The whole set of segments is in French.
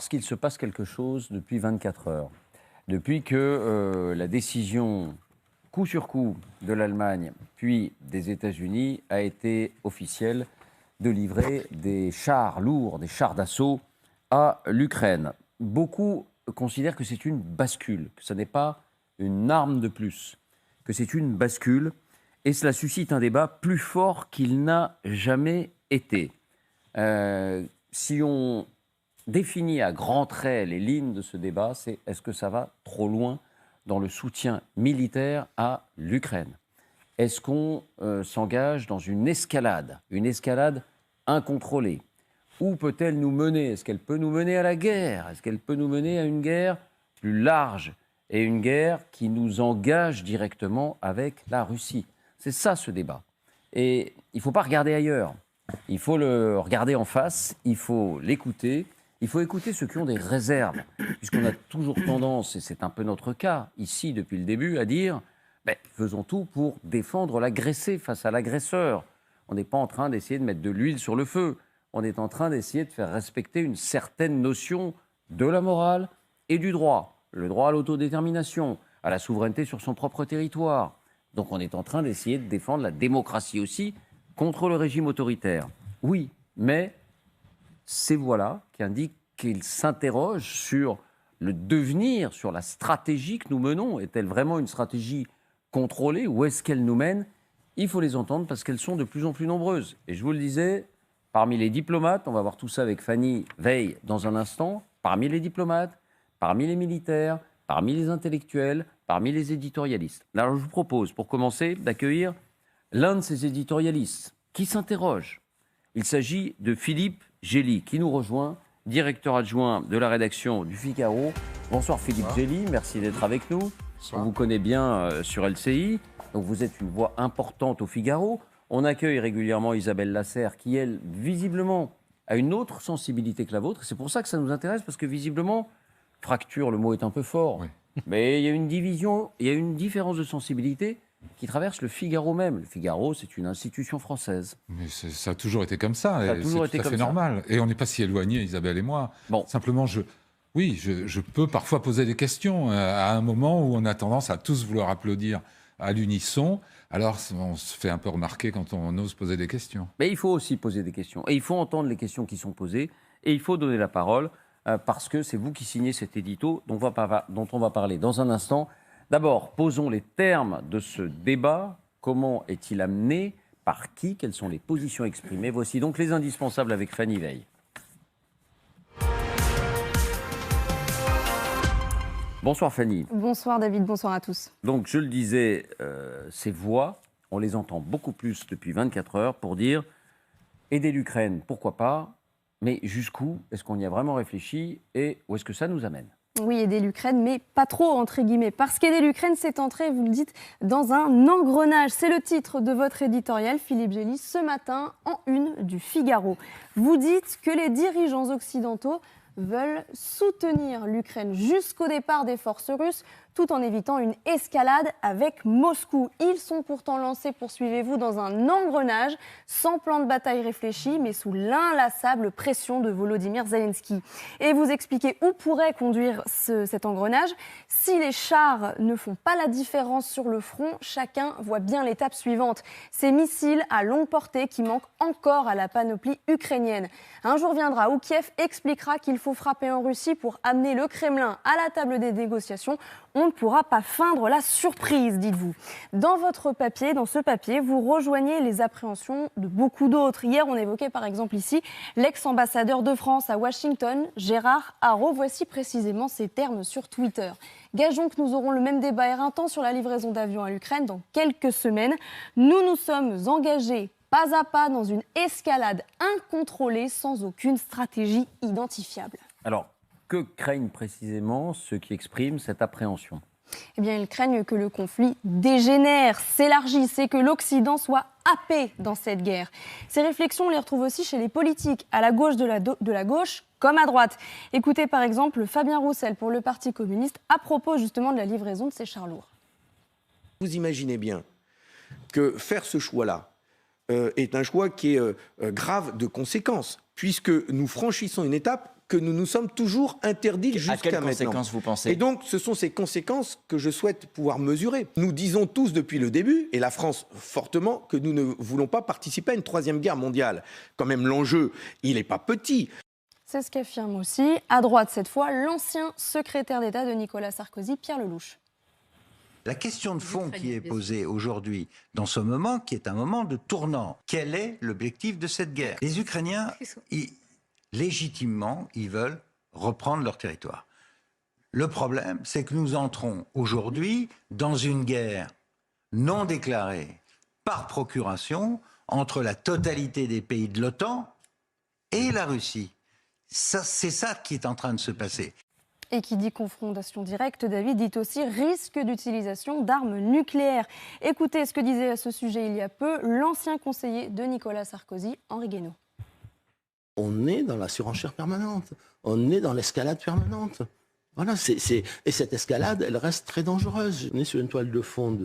parce qu'il se passe quelque chose depuis 24 heures. Depuis que la décision coup sur coup de l'Allemagne, puis des États-Unis, a été officielle de livrer des chars lourds, des chars d'assaut à l'Ukraine. Beaucoup considèrent que c'est une bascule, que ce n'est pas une arme de plus, que c'est une bascule, et cela suscite un débat plus fort qu'il n'a jamais été. Si on définit à grands traits les lignes de ce débat, c'est est-ce que ça va trop loin dans le soutien militaire à l'Ukraine? Est-ce qu'on s'engage dans une escalade incontrôlée? Où peut-elle nous mener? Est-ce qu'elle peut nous mener à la guerre? Est-ce qu'elle peut nous mener à une guerre plus large et une guerre qui nous engage directement avec la Russie? C'est ça ce débat. Et il ne faut pas regarder ailleurs. Il faut le regarder en face, il faut l'écouter. Il faut écouter ceux qui ont des réserves, puisqu'on a toujours tendance, et c'est un peu notre cas ici depuis le début, à dire faisons tout pour défendre l'agressé face à l'agresseur. On n'est pas en train d'essayer de mettre de l'huile sur le feu. On est en train d'essayer de faire respecter une certaine notion de la morale et du droit. Le droit à l'autodétermination, à la souveraineté sur son propre territoire. Donc on est en train d'essayer de défendre la démocratie aussi contre le régime autoritaire. Oui, mais ces voix-là qui indiquent qu'ils s'interrogent sur le devenir, sur la stratégie que nous menons. Est-elle vraiment une stratégie contrôlée? Où est-ce qu'elle nous mène? Il faut les entendre parce qu'elles sont de plus en plus nombreuses. Et je vous le disais, parmi les diplomates, on va voir tout ça avec Fanny Veil dans un instant, parmi les diplomates, parmi les militaires, parmi les intellectuels, parmi les éditorialistes. Alors je vous propose, pour commencer, d'accueillir l'un de ces éditorialistes qui s'interroge. Il s'agit de Philippe Gély, qui nous rejoint, directeur adjoint de la rédaction du Figaro. Bonsoir Philippe Gély, merci d'être avec nous. Bonsoir. On vous connaît bien sur LCI, donc vous êtes une voix importante au Figaro. On accueille régulièrement Isabelle Lasserre, qui elle, visiblement, a une autre sensibilité que la vôtre. C'est pour ça que ça nous intéresse, parce que visiblement, fracture, le mot est un peu fort, oui. Mais il y a une division, il y a une différence de sensibilité qui traverse le Figaro même. Le Figaro, c'est une institution française. Mais ça a toujours été comme ça, c'est tout à fait normal. Et on n'est pas si éloignés, Isabelle et moi. Bon. Simplement, je peux parfois poser des questions à un moment où on a tendance à tous vouloir applaudir à l'unisson. Alors, on se fait un peu remarquer quand on ose poser des questions. Mais il faut aussi poser des questions. Et il faut entendre les questions qui sont posées. Et il faut donner la parole, parce que c'est vous qui signez cet édito dont on va parler dans un instant. D'abord, posons les termes de ce débat. Comment est-il amené? Par qui? Quelles sont les positions exprimées? Voici donc les indispensables avec Fanny Veil. Bonsoir Fanny. Bonsoir David, bonsoir à tous. Donc je le disais, ces voix, on les entend beaucoup plus depuis 24 heures pour dire aider l'Ukraine, pourquoi pas, mais jusqu'où? Est-ce qu'on y a vraiment réfléchi et où est-ce que ça nous amène? Oui, aider l'Ukraine, mais pas trop, entre guillemets. Parce qu'aider l'Ukraine, c'est entrer, vous le dites, dans un engrenage. C'est le titre de votre éditorial, Philippe Gély, ce matin, en une du Figaro. Vous dites que les dirigeants occidentaux veulent soutenir l'Ukraine jusqu'au départ des forces russes, tout en évitant une escalade avec Moscou. Ils sont pourtant lancés, poursuivez-vous, dans un engrenage, sans plan de bataille réfléchi, mais sous l'inlassable pression de Volodymyr Zelensky. Et vous expliquez où pourrait conduire cet engrenage. Si les chars ne font pas la différence sur le front, chacun voit bien l'étape suivante. Ces missiles à longue portée qui manquent encore à la panoplie ukrainienne. Un jour viendra où Kiev expliquera qu'il faut frapper en Russie pour amener le Kremlin à la table des négociations. On ne pourra pas feindre la surprise, dites-vous. Dans ce papier, vous rejoignez les appréhensions de beaucoup d'autres. Hier, on évoquait par exemple ici l'ex-ambassadeur de France à Washington, Gérard Haraud. Voici précisément ces termes sur Twitter. Gageons que nous aurons le même débat éreintant sur la livraison d'avions à l'Ukraine dans quelques semaines. Nous nous sommes engagés pas à pas dans une escalade incontrôlée sans aucune stratégie identifiable. Alors, que craignent précisément ceux qui expriment cette appréhension? Eh bien, ils craignent que le conflit dégénère, s'élargisse et que l'Occident soit happé dans cette guerre. Ces réflexions, on les retrouve aussi chez les politiques, à la gauche de la gauche comme à droite. Écoutez par exemple Fabien Roussel pour le Parti communiste à propos justement de la livraison de ces chars lourds. Vous imaginez bien que faire ce choix-là est un choix qui est grave de conséquences, puisque nous franchissons une étape que nous nous sommes toujours interdites jusqu'à maintenant. À quelles conséquences vous pensez? Et donc, ce sont ces conséquences que je souhaite pouvoir mesurer. Nous disons tous depuis le début, et la France fortement, que nous ne voulons pas participer à une troisième guerre mondiale. Quand même, l'enjeu, il n'est pas petit. C'est ce qu'affirme aussi, à droite cette fois, l'ancien secrétaire d'État de Nicolas Sarkozy, Pierre Lellouche. La question de fond qui est posée aujourd'hui, dans ce moment, qui est un moment de tournant, quel est l'objectif de cette guerre? Les Ukrainiens, légitimement, ils veulent reprendre leur territoire. Le problème, c'est que nous entrons aujourd'hui dans une guerre non déclarée par procuration entre la totalité des pays de l'OTAN et la Russie. C'est ça qui est en train de se passer. Et qui dit confrontation directe, David, dit aussi risque d'utilisation d'armes nucléaires. Écoutez ce que disait à ce sujet il y a peu l'ancien conseiller de Nicolas Sarkozy, Henri Guénaud. On est dans la surenchère permanente, on est dans l'escalade permanente. Voilà, et cette escalade, elle reste très dangereuse. On est sur une toile de fond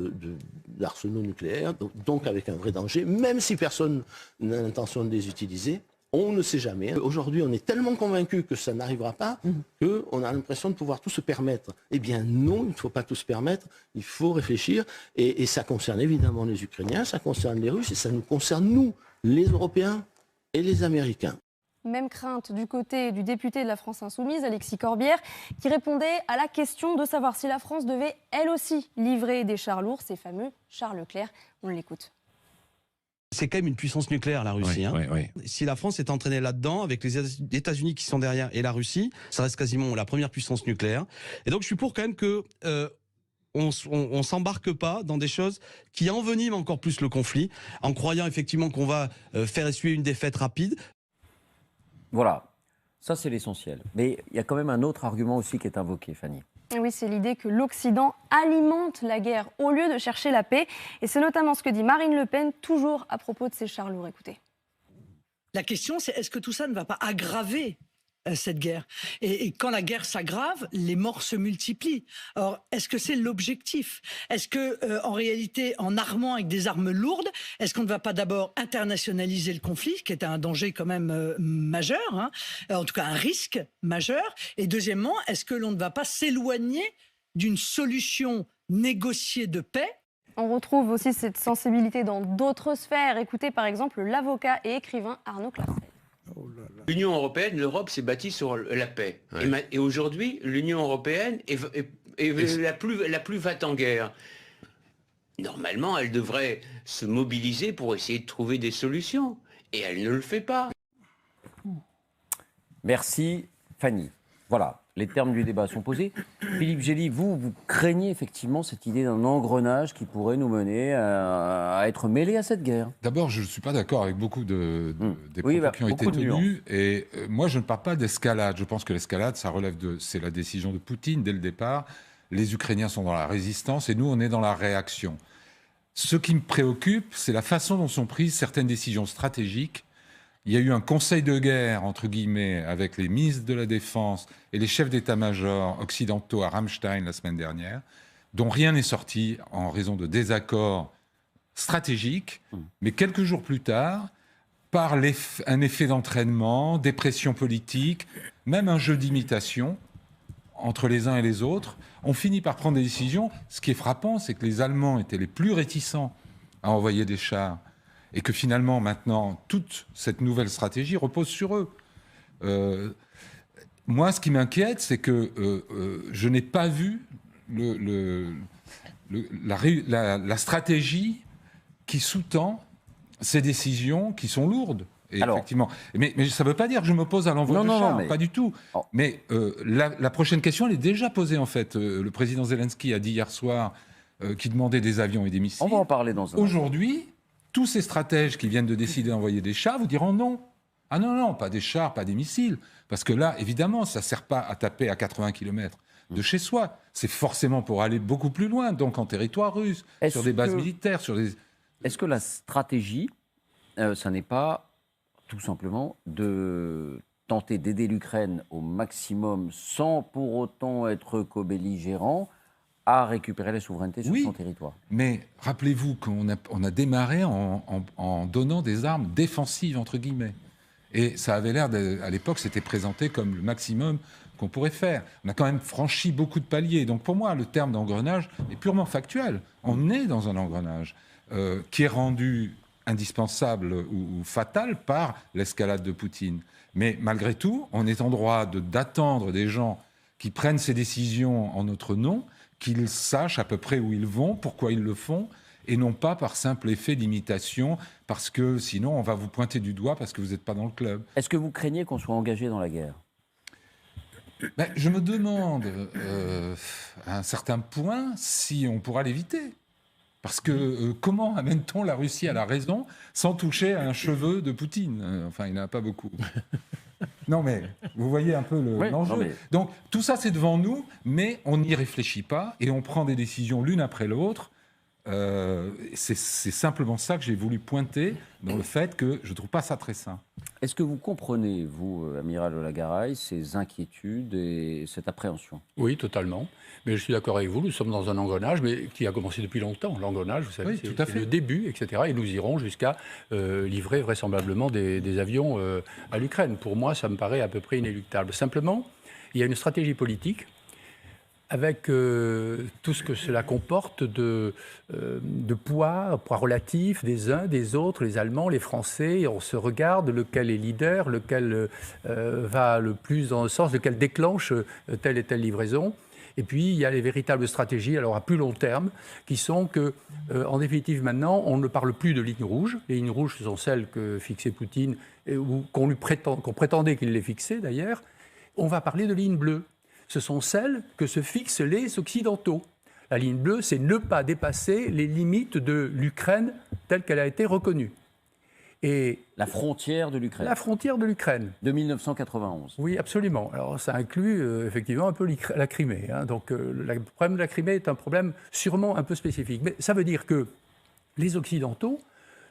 d'arsenaux nucléaires, donc avec un vrai danger, même si personne n'a l'intention de les utiliser. On ne sait jamais. Aujourd'hui, on est tellement convaincus que ça n'arrivera pas qu'on a l'impression de pouvoir tout se permettre. Eh bien non, il ne faut pas tout se permettre, il faut réfléchir. Et ça concerne évidemment les Ukrainiens, ça concerne les Russes et ça nous concerne nous, les Européens et les Américains. Même crainte du côté du député de la France Insoumise, Alexis Corbière, qui répondait à la question de savoir si la France devait, elle aussi, livrer des chars lourds, ces fameux chars Leclerc. On l'écoute. C'est quand même une puissance nucléaire, la Russie. Oui. Si la France est entraînée là-dedans, avec les États-Unis qui sont derrière et la Russie, ça reste quasiment la première puissance nucléaire. Et donc je suis pour quand même que on s'embarque pas dans des choses qui enveniment encore plus le conflit, en croyant effectivement qu'on va faire essuyer une défaite rapide. Voilà, ça c'est l'essentiel. Mais il y a quand même un autre argument aussi qui est invoqué, Fanny. Oui, c'est l'idée que l'Occident alimente la guerre au lieu de chercher la paix. Et c'est notamment ce que dit Marine Le Pen, toujours à propos de ces chars lourds. Écoutez. La question, c'est est-ce que tout ça ne va pas aggraver cette guerre. Et quand la guerre s'aggrave, les morts se multiplient. Alors, est-ce que c'est l'objectif? Est-ce que, en réalité, en armant avec des armes lourdes, est-ce qu'on ne va pas d'abord internationaliser le conflit, qui est un danger quand même majeur, hein, en tout cas un risque majeur. Et deuxièmement, est-ce que l'on ne va pas s'éloigner d'une solution négociée de paix? On retrouve aussi cette sensibilité dans d'autres sphères. Écoutez par exemple l'avocat et écrivain Arnaud Classet. L'Union européenne, l'Europe s'est bâtie sur la paix. Ouais. Et aujourd'hui, l'Union européenne est la plus va-t-en-guerre. Normalement, elle devrait se mobiliser pour essayer de trouver des solutions. Et elle ne le fait pas. Merci, Fanny. Voilà, les termes du débat sont posés. Philippe Gély, vous craignez effectivement cette idée d'un engrenage qui pourrait nous mener à être mêlés à cette guerre? D'abord, je ne suis pas d'accord avec beaucoup des propos qui ont été tenus. Et moi, je ne parle pas d'escalade. Je pense que l'escalade, ça relève c'est la décision de Poutine dès le départ. Les Ukrainiens sont dans la résistance et nous, on est dans la réaction. Ce qui me préoccupe, c'est la façon dont sont prises certaines décisions stratégiques. Il y a eu un conseil de guerre, entre guillemets, avec les ministres de la Défense et les chefs d'état-major occidentaux à Ramstein la semaine dernière, dont rien n'est sorti en raison de désaccords stratégiques. Mais quelques jours plus tard, par un effet d'entraînement, des pressions politiques, même un jeu d'imitation entre les uns et les autres, on finit par prendre des décisions. Ce qui est frappant, c'est que les Allemands étaient les plus réticents à envoyer des chars. Et que finalement, maintenant, toute cette nouvelle stratégie repose sur eux. Moi, ce qui m'inquiète, c'est que je n'ai pas vu la stratégie qui sous-tend ces décisions qui sont lourdes. Et alors, effectivement. Mais ça ne veut pas dire que je m'oppose à l'envoi de chars, pas du tout. Oh. Mais la prochaine question, elle est déjà posée, en fait. Le président Zelensky a dit hier soir qu'il demandait des avions et des missiles. On va en parler dans un instant. Aujourd'hui, tous ces stratèges qui viennent de décider d'envoyer des chars vous diront non. Ah non, pas des chars, pas des missiles. Parce que là, évidemment, ça ne sert pas à taper à 80 km de chez soi. C'est forcément pour aller beaucoup plus loin, donc en territoire russe, sur des bases militaires. Est-ce que la stratégie, ça n'est pas tout simplement de tenter d'aider l'Ukraine au maximum sans pour autant être co-belligérant à récupérer la souveraineté sur son territoire? Mais rappelez-vous qu'on a démarré en donnant des armes défensives, entre guillemets. Et ça avait l'air, à l'époque, c'était présenté comme le maximum qu'on pourrait faire. On a quand même franchi beaucoup de paliers. Donc pour moi, le terme d'engrenage est purement factuel. On est dans un engrenage qui est rendu indispensable ou fatal par l'escalade de Poutine. Mais malgré tout, on est en droit d'attendre des gens qui prennent ces décisions en notre nom, qu'ils sachent à peu près où ils vont, pourquoi ils le font, et non pas par simple effet d'imitation, parce que sinon on va vous pointer du doigt parce que vous n'êtes pas dans le club. Est-ce que vous craignez qu'on soit engagé dans la guerre ? Je me demande, à un certain point, si on pourra l'éviter. Parce que comment amène-t-on la Russie à la raison sans toucher à un cheveu de Poutine ? Enfin, il n'en a pas beaucoup. Non, mais vous voyez un peu l'enjeu. Mais... Donc, tout ça, c'est devant nous, mais on n'y réfléchit pas et on prend des décisions l'une après l'autre. C'est simplement ça que j'ai voulu pointer dans le fait que je ne trouve pas ça très sain. Est-ce que vous comprenez, vous, amiral Olagaray, ces inquiétudes et cette appréhension ? Oui, totalement. Mais je suis d'accord avec vous, nous sommes dans un engrenage mais qui a commencé depuis longtemps. L'engrenage, vous savez, oui, c'est le début, etc. Et nous irons jusqu'à livrer vraisemblablement des avions à l'Ukraine. Pour moi, ça me paraît à peu près inéluctable. Simplement, il y a une stratégie politique avec tout ce que cela comporte de poids relatif des uns, des autres, les Allemands, les Français. On se regarde lequel est leader, lequel va le plus dans le sens, lequel déclenche telle et telle livraison. Et puis, il y a les véritables stratégies, alors à plus long terme, qui sont que, en définitive, maintenant, on ne parle plus de lignes rouges. Les lignes rouges, ce sont celles que fixait Poutine, ou qu'on prétendait qu'il les fixait, d'ailleurs. On va parler de lignes bleues. Ce sont celles que se fixent les Occidentaux. La ligne bleue, c'est ne pas dépasser les limites de l'Ukraine telle qu'elle a été reconnue. Et la frontière de l'Ukraine. La frontière de l'Ukraine. De 1991. Oui, absolument. Alors ça inclut effectivement un peu la Crimée. Donc le problème de la Crimée est un problème sûrement un peu spécifique. Mais ça veut dire que les Occidentaux,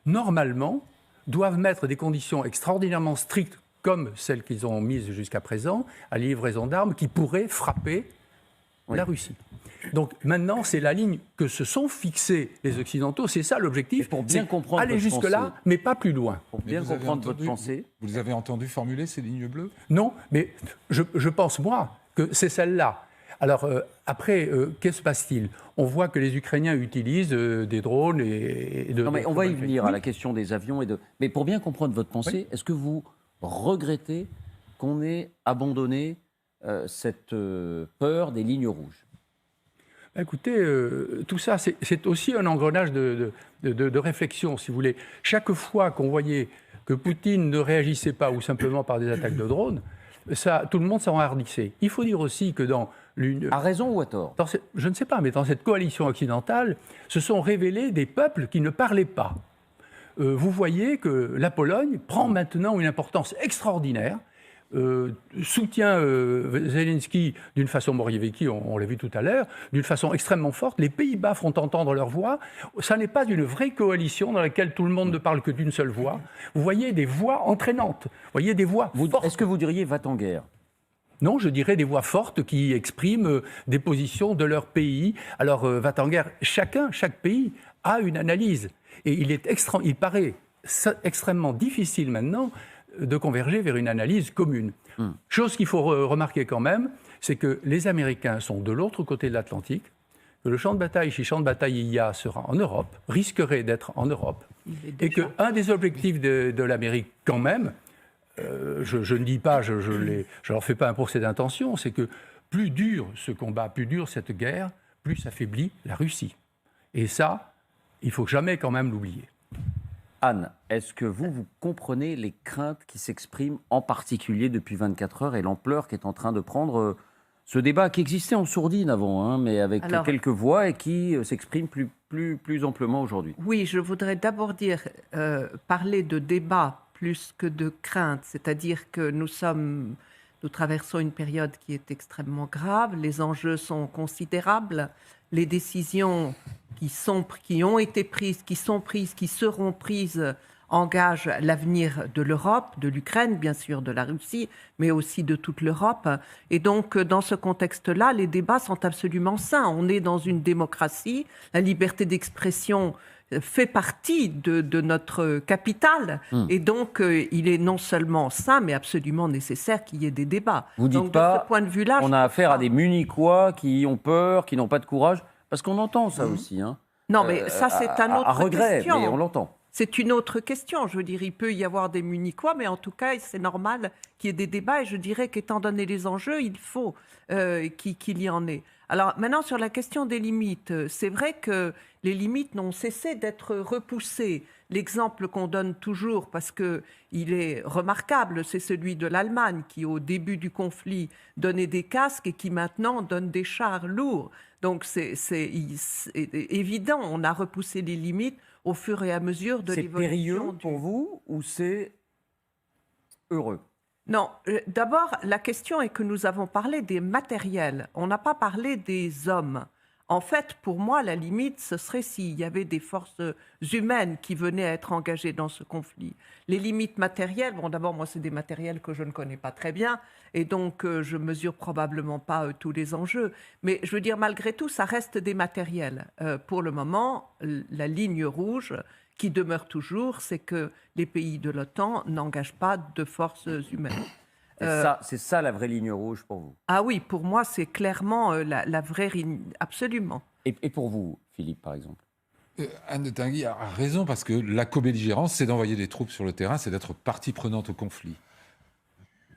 normalement, doivent mettre des conditions extraordinairement strictes comme celles qu'ils ont mises jusqu'à présent, à la livraison d'armes qui pourraient frapper la Russie. Donc maintenant, c'est la ligne que se sont fixés les Occidentaux, c'est ça l'objectif, pour bien comprendre aller jusque-là, mais pas plus loin. Pour bien comprendre votre pensée. Vous les avez entendu formuler, ces lignes bleues ? Non, mais je pense, moi, que c'est celle-là. Alors, après, que se passe-t-il ? On voit que les Ukrainiens utilisent des drones et de... Non, mais on va y venir à la question des avions. Mais pour bien comprendre votre pensée, est-ce que vous regrettez qu'on ait abandonné cette peur des lignes rouges ? Écoutez, tout ça, c'est aussi un engrenage de réflexion, si vous voulez. Chaque fois qu'on voyait que Poutine ne réagissait pas ou simplement par des attaques de drones, tout le monde s'en enhardissait. Il faut dire aussi que dans l'une... À raison ou à tort ? Je ne sais pas, mais dans cette coalition occidentale, se sont révélés des peuples qui ne parlaient pas. Vous voyez que la Pologne prend maintenant une importance extraordinaire, soutient Zelensky d'une façon, Morawiecki, on l'a vu tout à l'heure, d'une façon extrêmement forte. Les Pays-Bas font entendre leur voix. Ça n'est pas une vraie coalition dans laquelle tout le monde ne parle que d'une seule voix. Vous voyez des voix entraînantes, vous voyez des voix fortes. Est-ce que vous diriez va-t-en-guerre ? Non, je dirais des voix fortes qui expriment des positions de leur pays. Alors, va-t-en-guerre, chaque pays a une analyse. Et il paraît extrêmement difficile maintenant de converger vers une analyse commune. Chose qu'il faut remarquer quand même, c'est que les Américains sont de l'autre côté de l'Atlantique, que le champ de bataille, si champ de bataille il y a, sera en Europe, risquerait d'être en Europe, et qu'un des objectifs de l'Amérique quand même, je ne dis pas, je leur fais pas un procès d'intention, c'est que plus dur ce combat, plus dure cette guerre, plus s'affaiblit la Russie. Et ça, il ne faut jamais quand même l'oublier. Anne, est-ce que vous comprenez les craintes qui s'expriment en particulier depuis 24 heures et l'ampleur qu'est en train de prendre ce débat qui existait en sourdine avant, mais avec quelques voix et qui s'exprime plus amplement aujourd'hui? Oui, je voudrais d'abord parler de débat plus que de crainte, c'est-à-dire que nous traversons une période qui est extrêmement grave, les enjeux sont considérables, les décisions qui ont été prises, qui sont prises, qui seront prises, engagent l'avenir de l'Europe, de l'Ukraine, bien sûr, de la Russie, mais aussi de toute l'Europe. Et donc, dans ce contexte-là, les débats sont absolument sains. On est dans une démocratie, la liberté d'expression fait partie de notre capitale. Et donc, il est non seulement sain, mais absolument nécessaire qu'il y ait des débats. Vous dites donc, pas, de ce point de vue-là, on a affaire à des Munichois qui ont peur, qui n'ont pas de courage, parce qu'on entend ça aussi. Hein. Non, mais ça, c'est un autre à regret, question. Mais on l'entend. C'est une autre question. Je veux dire, il peut y avoir des Munichois, mais en tout cas, c'est normal qu'il y ait des débats. Et je dirais qu'étant donné les enjeux, il faut qu'il y en ait. Alors maintenant, sur la question des limites, c'est vrai que les limites n'ont cessé d'être repoussées. L'exemple qu'on donne toujours, parce qu'il est remarquable, c'est celui de l'Allemagne qui, au début du conflit, donnait des casques et qui maintenant donne des chars lourds. Donc c'est évident, on a repoussé les limites au fur et à mesure de l'évolution. C'est périlleux pour vous ou c'est heureux? Non, d'abord, la question est que nous avons parlé des matériels. On n'a pas parlé des hommes. En fait, pour moi, la limite, ce serait s'il y avait des forces humaines qui venaient à être engagées dans ce conflit. Les limites matérielles, bon, d'abord, moi, c'est des matériels que je ne connais pas très bien, et donc je mesure probablement pas tous les enjeux. Mais je veux dire, malgré tout, ça reste des matériels. Pour le moment, la ligne rouge qui demeure toujours, c'est que les pays de l'OTAN n'engagent pas de forces humaines. C'est ça la vraie ligne rouge pour vous? Ah oui, pour moi, c'est clairement la vraie ligne, absolument. Et pour vous, Philippe, par exemple? Anne de Tinguy a raison, parce que la co-belligérance, c'est d'envoyer des troupes sur le terrain, c'est d'être partie prenante au conflit.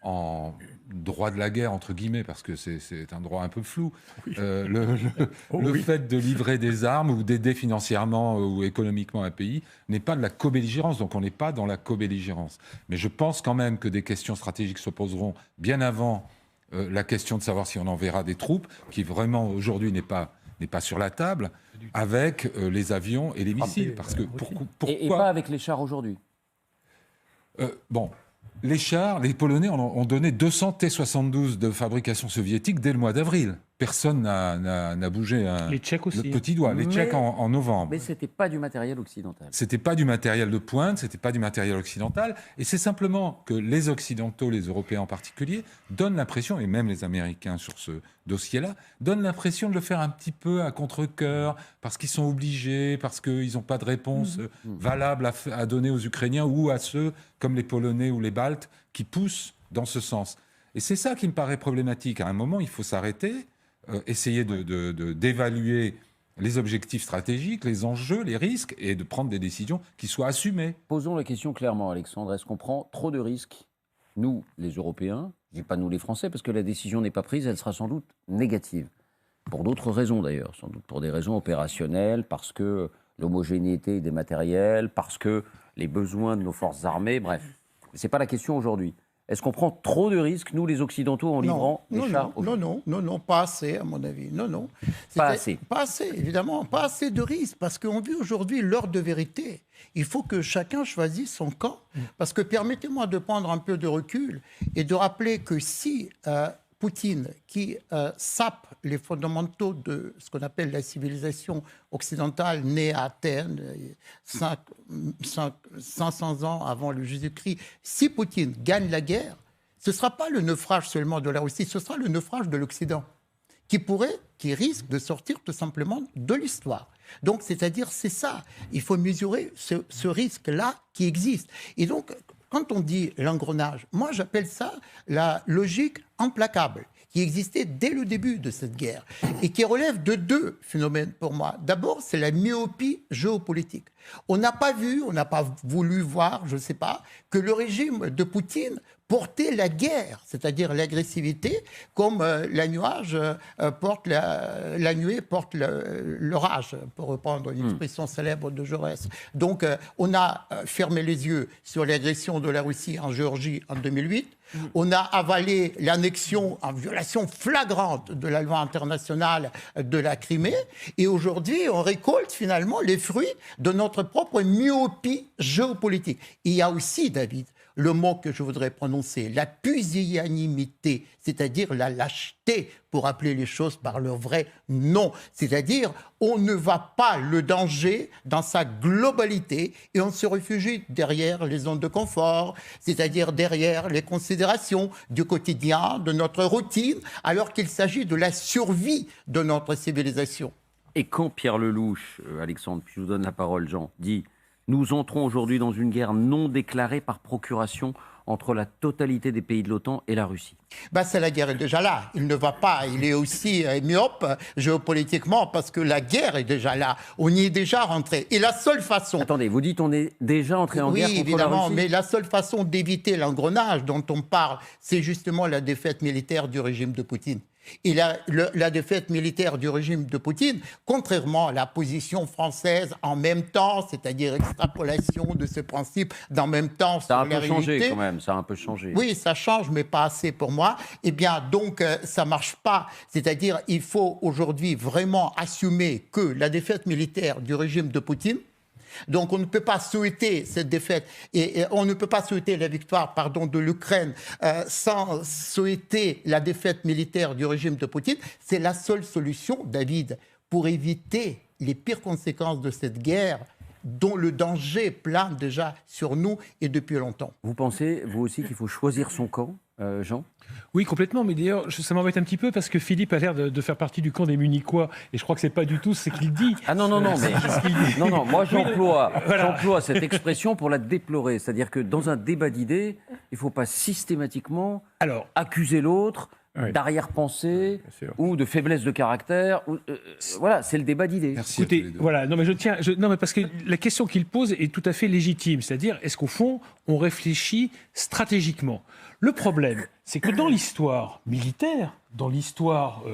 En droit de la guerre, entre guillemets, parce que c'est un droit un peu flou, oui. Le fait de livrer des armes ou d'aider financièrement ou économiquement un pays n'est pas de la co-belligérance, donc on n'est pas dans la co-belligérance. Mais je pense quand même que des questions stratégiques se poseront bien avant la question de savoir si on enverra des troupes, qui vraiment aujourd'hui n'est pas sur la table, avec les avions et les missiles. Parce que pourquoi... Et pas avec les chars aujourd'hui. Bon... Les chars, les Polonais ont donné 200 T-72 de fabrication soviétique dès le mois d'avril. Personne n'a bougé les Tchèques aussi, le petit doigt. Les Tchèques en novembre. Mais ce n'était pas du matériel occidental. Ce n'était pas du matériel de pointe, ce n'était pas du matériel occidental. Et c'est simplement que les Occidentaux, les Européens en particulier, donnent l'impression, et même les Américains sur ce dossier-là, donnent l'impression de le faire un petit peu à contre-cœur, parce qu'ils sont obligés, parce qu'ils n'ont pas de réponse valable à donner aux Ukrainiens ou à ceux, comme les Polonais ou les Baltes, qui poussent dans ce sens. Et c'est ça qui me paraît problématique. À un moment, il faut s'arrêter, essayer d'évaluer les objectifs stratégiques, les enjeux, les risques, et de prendre des décisions qui soient assumées. Posons la question clairement, Alexandre. Est-ce qu'on prend trop de risques, nous, les Européens, je ne dis pas nous, les Français, parce que la décision n'est pas prise, elle sera sans doute négative. Pour d'autres raisons, d'ailleurs. Sans doute pour des raisons opérationnelles, parce que l'homogénéité des matériels, parce que les besoins de nos forces armées, bref. Ce n'est pas la question aujourd'hui. Est-ce qu'on prend trop de risques, nous, les Occidentaux, en livrant des chars? Non, pas assez, à mon avis. Non. Pas assez. Pas assez, évidemment. Pas assez de risques, parce qu'on vit aujourd'hui l'heure de vérité. Il faut que chacun choisisse son camp. Parce que permettez-moi de prendre un peu de recul et de rappeler que si Poutine, qui sape les fondamentaux de ce qu'on appelle la civilisation occidentale, née à Athènes, 500 ans avant le Jésus-Christ, si Poutine gagne la guerre, ce ne sera pas le naufrage seulement de la Russie, ce sera le naufrage de l'Occident, qui risque de sortir tout simplement de l'histoire. Donc, c'est-à-dire, c'est ça. Il faut mesurer ce risque-là qui existe. Et donc, quand on dit l'engrenage, moi j'appelle ça la logique implacable qui existait dès le début de cette guerre et qui relève de deux phénomènes pour moi. D'abord, c'est la myopie géopolitique. On n'a pas vu, on n'a pas voulu voir, je ne sais pas, que le régime de Poutine portait la guerre, c'est-à-dire l'agressivité, comme la nuée porte l'orage, pour reprendre une expression célèbre de Jaurès. Donc, on a fermé les yeux sur l'agression de la Russie en Géorgie en 2008. On a avalé l'annexion en violation flagrante de la loi internationale de la Crimée. Et aujourd'hui, on récolte finalement les fruits de notre propre myopie géopolitique. Il y a aussi, David, le mot que je voudrais prononcer, la pusillanimité, c'est-à-dire la lâcheté pour appeler les choses par leur vrai nom. C'est-à-dire, on ne voit pas le danger dans sa globalité et on se réfugie derrière les zones de confort, c'est-à-dire derrière les considérations du quotidien, de notre routine, alors qu'il s'agit de la survie de notre civilisation. Et quand Pierre Lelouch, Alexandre, puis je vous donne la parole, Jean, dit « Nous entrons aujourd'hui dans une guerre non déclarée par procuration entre la totalité des pays de l'OTAN et la Russie ». C'est la guerre est déjà là. Il ne va pas. Il est aussi myope géopolitiquement parce que la guerre est déjà là. On y est déjà rentré. Et la seule façon... Attendez, vous dites on est déjà entré en guerre contre évidemment, la Russie ? Mais la seule façon d'éviter l'engrenage dont on parle, c'est justement la défaite militaire du régime de Poutine. Et la défaite militaire du régime de Poutine, contrairement à la position française en même temps, c'est-à-dire extrapolation de ce principe d'en même temps sur la réalité. Ça a un peu changé quand même, ça a un peu changé. Oui, ça change, mais pas assez pour moi. Eh bien, donc, ça marche pas. C'est-à-dire, il faut aujourd'hui vraiment assumer que la défaite militaire du régime de Poutine, donc on ne peut pas souhaiter cette défaite et on ne peut pas souhaiter la victoire de l'Ukraine sans souhaiter la défaite militaire du régime de Poutine. C'est la seule solution, David, pour éviter les pires conséquences de cette guerre dont le danger plane déjà sur nous et depuis longtemps. Vous pensez, vous aussi, qu'il faut choisir son camp, Jean ? Oui, complètement. Mais d'ailleurs, ça m'embête un petit peu parce que Philippe a l'air de faire partie du camp des Munichois. Et je crois que c'est pas du tout ce qu'il dit. Ah non, mais... non, moi j'emploie cette expression pour la déplorer. C'est-à-dire que dans un débat d'idées, il ne faut pas systématiquement accuser l'autre d'arrière-pensée ou de faiblesse de caractère. Voilà, c'est le débat d'idées. Merci. Écoutez, voilà, non mais parce que la question qu'il pose est tout à fait légitime. C'est-à-dire, est-ce qu'au fond, on réfléchit stratégiquement ? Le problème, c'est que dans l'histoire militaire, dans l'histoire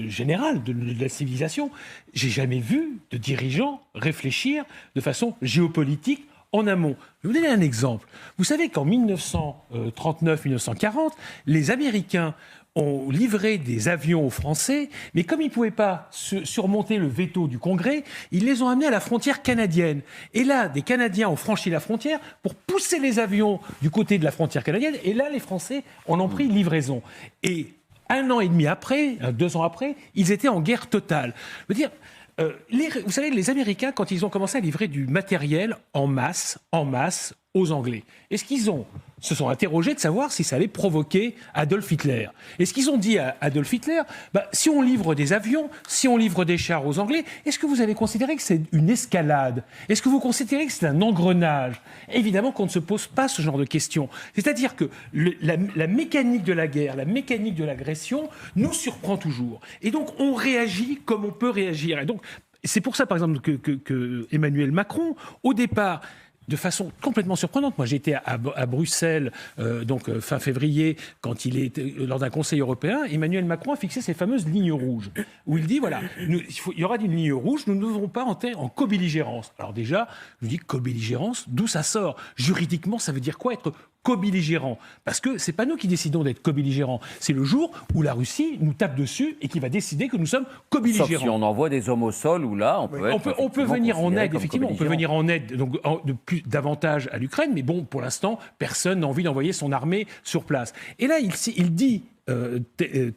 générale de la civilisation, j'ai jamais vu de dirigeants réfléchir de façon géopolitique en amont. Je vais vous donner un exemple. Vous savez qu'en 1939-1940, les Américains ont livré des avions aux Français, mais comme ils ne pouvaient pas surmonter le veto du Congrès, ils les ont amenés à la frontière canadienne. Et là, des Canadiens ont franchi la frontière pour pousser les avions du côté de la frontière canadienne, et là, les Français en ont pris livraison. Et 1 an et demi après, 2 ans après, ils étaient en guerre totale. Je veux dire, vous savez, les Américains, quand ils ont commencé à livrer du matériel en masse aux Anglais, est-ce qu'ils se sont interrogés de savoir si ça allait provoquer Adolf Hitler? Est-ce qu'ils ont dit à Adolf Hitler, si on livre des avions, si on livre des chars aux Anglais, est-ce que vous avez considéré que c'est une escalade? Est-ce que vous considérez que c'est un engrenage? Évidemment qu'on ne se pose pas ce genre de questions. C'est-à-dire que la mécanique de la guerre, la mécanique de l'agression nous surprend toujours. Et donc on réagit comme on peut réagir. Et donc c'est pour ça, par exemple, que Emmanuel Macron, au départ, de façon complètement surprenante. Moi, j'étais à Bruxelles, fin février, quand il était lors d'un Conseil européen. Emmanuel Macron a fixé ces fameuses lignes rouges, où il dit, voilà, il y aura une ligne rouge, nous ne devrons pas entrer en co-belligérance. Alors déjà, je dis co-belligérance, d'où ça sort? Juridiquement, ça veut dire quoi être co-belligérant? Parce que c'est pas nous qui décidons d'être co-belligérants. C'est le jour où la Russie nous tape dessus et qui va décider que nous sommes co-belligérants. Sauf si on envoie des hommes au sol, ou là, on peut venir en aide, effectivement. On peut venir en aide davantage à l'Ukraine, mais bon, pour l'instant, personne n'a envie d'envoyer son armée sur place. Et là, il dit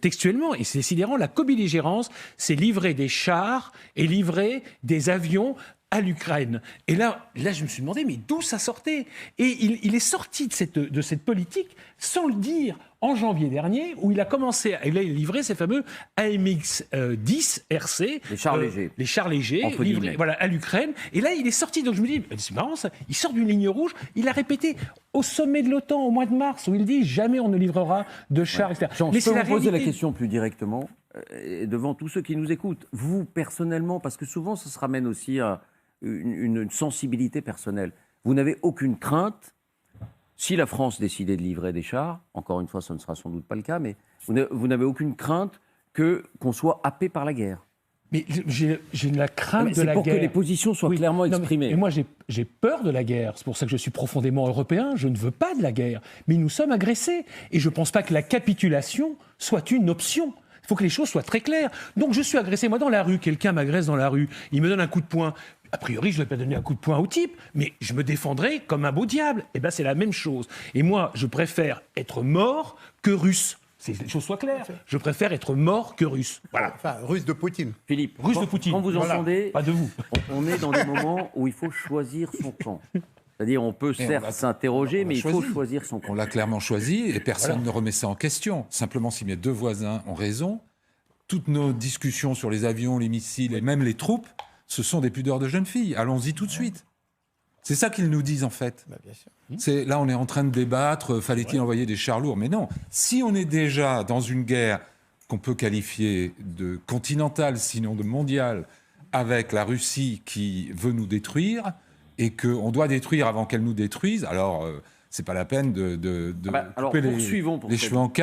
textuellement, et c'est sidérant, la co-belligérance, c'est livrer des chars et livrer des avions à l'Ukraine. Et là, je me suis demandé, mais d'où ça sortait? Et il est sorti de cette politique sans le dire en janvier dernier, où il a commencé à livrer ces fameux AMX-10 RC, les chars légers livrés à l'Ukraine. Et là, il est sorti. Donc je me dis, c'est marrant ça, il sort d'une ligne rouge. Il a répété au sommet de l'OTAN au mois de mars, où il dit jamais on ne livrera de chars, etc. Jean, je peux vous poser la question plus directement, devant tous ceux qui nous écoutent. Vous, personnellement, parce que souvent, ça se ramène aussi à une sensibilité personnelle. Vous n'avez aucune crainte, si la France décidait de livrer des chars, encore une fois, ce ne sera sans doute pas le cas, mais vous n'avez aucune crainte qu'on soit happé par la guerre? Mais j'ai la crainte de la guerre. C'est pour que les positions soient clairement exprimées. Mais moi, j'ai peur de la guerre. C'est pour ça que je suis profondément européen. Je ne veux pas de la guerre. Mais nous sommes agressés. Et je ne pense pas que la capitulation soit une option. Il faut que les choses soient très claires. Donc je suis agressé. Moi, dans la rue, quelqu'un m'agresse dans la rue. Il me donne un coup de poing. A priori, je ne vais pas donner un coup de poing au type, mais je me défendrai comme un beau diable. Eh bien, c'est la même chose. Et moi, je préfère être mort que russe. Que les choses soient claires. Je préfère être mort que russe. Voilà. Enfin, russe de Poutine. Philippe, russe de Poutine. Quand vous entendez, pas de vous. On est dans des moments où il faut choisir son camp. C'est-à-dire, on peut certes s'interroger, mais il faut choisir son camp. On l'a clairement choisi et personne ne remet ça en question. Simplement, si mes deux voisins ont raison, toutes nos discussions sur les avions, les missiles et même les troupes, ce sont des pudeurs de jeunes filles. Allons-y tout de suite. C'est ça qu'ils nous disent en fait. Bien sûr. Là, on est en train de débattre, fallait-il envoyer des chars lourds? Mais non, si on est déjà dans une guerre qu'on peut qualifier de continentale, sinon de mondiale, avec la Russie qui veut nous détruire, et qu'on doit détruire avant qu'elle nous détruise, alors c'est pas la peine de couper les cheveux en quatre.